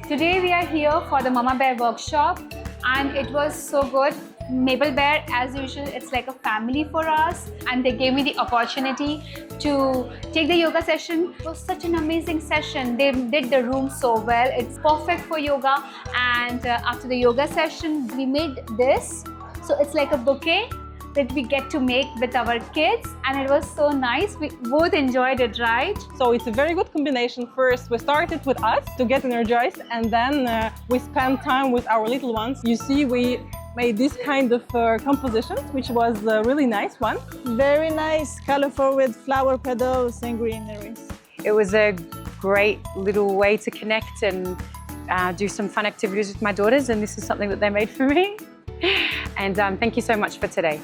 Today we are here for the Mama Bear workshop and it was so good. Maple Bear, as usual, it's like a family for us, and they gave me the opportunity to take the yoga session. It was such an amazing session. They did the room so well. It's perfect for yoga, and after the yoga session we made this. So it's like a bouquet that we get to make with our kids, and it was so nice. We both enjoyed it, right? So it's a very good combination. First, we started with us to get energized, and then we spent time with our little ones. You see, we made this kind of compositions, which was a really nice one. Very nice, colorful with flower petals and greeneries. It was a great little way to connect and do some fun activities with my daughters, and this is something that they made for me. And thank you so much for today.